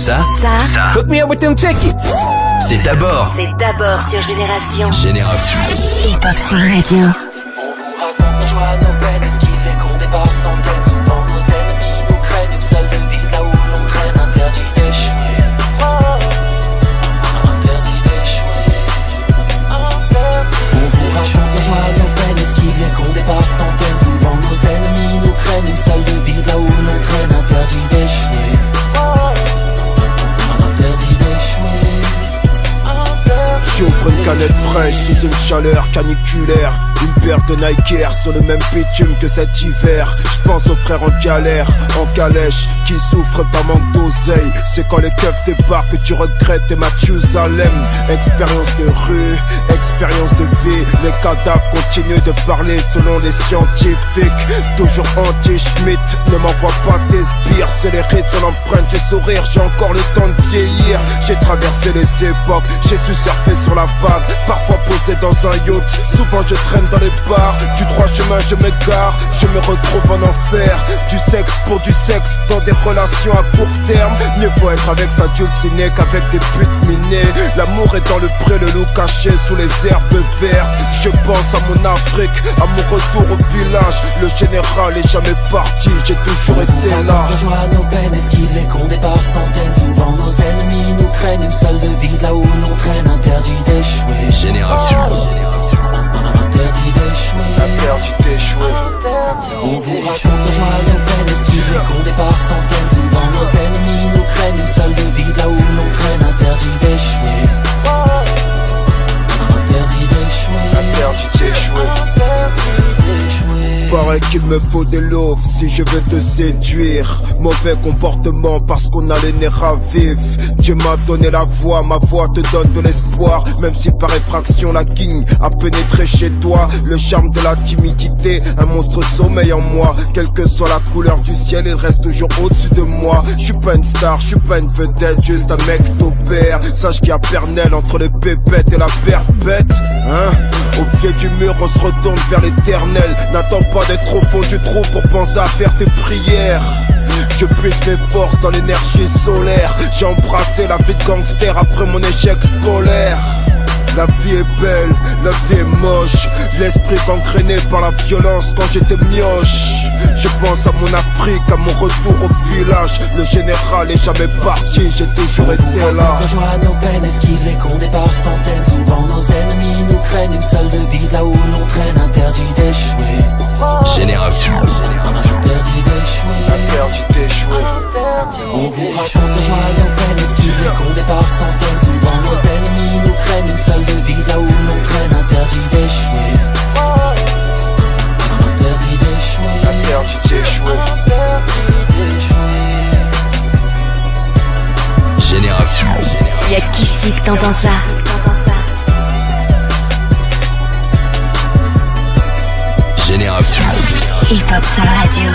Ça. Hook me up with them tickets. C'est d'abord. C'est d'abord sur Génération. Génération. Hip Hop sur Radio. On vous raconte nos joies, nos peines, esquivés qu'on dépasse sans peine. Souvent nos ennemis nous craignent, une seule devise là où l'on traîne, interdit d'échouer. Interdit d'échouer. On vous raconte nos joies, nos peines, esquivés qu'on dépasse sans peine. Souvent nos ennemis nous craignent, une seule devise là où l'on traîne, interdit d'échouer. Interdit d'échouer. J'ouvre une canette fraîche sous une chaleur caniculaire. Une paire de Nike Air sur le même bitume que cet hiver. J'pense aux frères en galère, en calèche, qui souffrent par manque d'oseille. C'est quand les keufs débarquent que tu regrettes tes Mathusalem. Expérience de rue, expérience de vie. Les cadavres continuent de parler selon les scientifiques. Toujours anti-Schmitt, ne m'envoie pas tes sbires. C'est les rides sur l'empreinte du sourire. J'ai encore le temps de vieillir. J'ai traversé les époques, j'ai su surfer sur la vague. Parfois posé dans un yacht, souvent je traîne dans les bars. Du droit chemin je m'égare, je me retrouve en enfer. Du sexe pour du sexe, dans des relations à court terme. Mieux vaut être avec sa dulcinée qu'avec des putes minées. L'amour est dans le pré, le loup caché sous les herbes vertes. Je pense à mon Afrique, à mon retour au village. Le général est jamais parti, j'ai toujours été là. Nos joies, nos peines, esquive les cons des par centaines. Souvent nos ennemis nous craignent, une seule devise là où l'on traîne, interdit d'échouer. Génération. Interdit d'échouer. Interdit d'échouer. On vous raconte nos joies, nos peines, esquive les cons des par centaines. Souvent nos ennemis nous craignent, une seule devise là où l'on traîne, interdit d'échouer. Interdit d'échouer. Interdit d'échouer. Paraît qu'il me faut des loaves si je veux te séduire. Mauvais comportement parce qu'on a les nerfs à vif. Dieu m'a donné la voix, ma voix te donne de l'espoir. Même si par effraction la guigne a pénétré chez toi. Le charme de la timidité, un monstre sommeille en moi. Quelle que soit la couleur du ciel, il reste toujours au-dessus de moi. Je suis pas une star, je suis pas une vedette, juste un mec d'opère. Sache qu'il y a Pernel entre les pépettes et la perpète, hein. Au pied du mur, on se retourne vers l'éternel. N'attends pas d'être au fond du trou pour penser à faire tes prières. Je puise mes forces dans l'énergie solaire. J'ai embrassé la vie de gangster après mon échec scolaire. La vie est belle, la vie est moche. L'esprit gangréné par la violence quand j'étais mioche. Je pense à mon Afrique, à mon retour au village. Le général est jamais parti, j'ai toujours été là. Nos joies, nos peines, esquive les cons des par centaines. Souvent nos ennemis nous craignent, une seule devise là où l'on traîne, interdit d'échouer. Génération. Interdit d'échouer. Interdit d'échouer. On vous raconte nos joies, nos peines, esquive les cons des par centaines. Souvent nos ennemis nous craignent, une seule devise là où l'on traîne, interdit d'échouer. Interdit d'échouer. Interdit d'échouer. Génération. Y'a qu'ici que t'entends ça. Génération. Hip Hop sur Radio.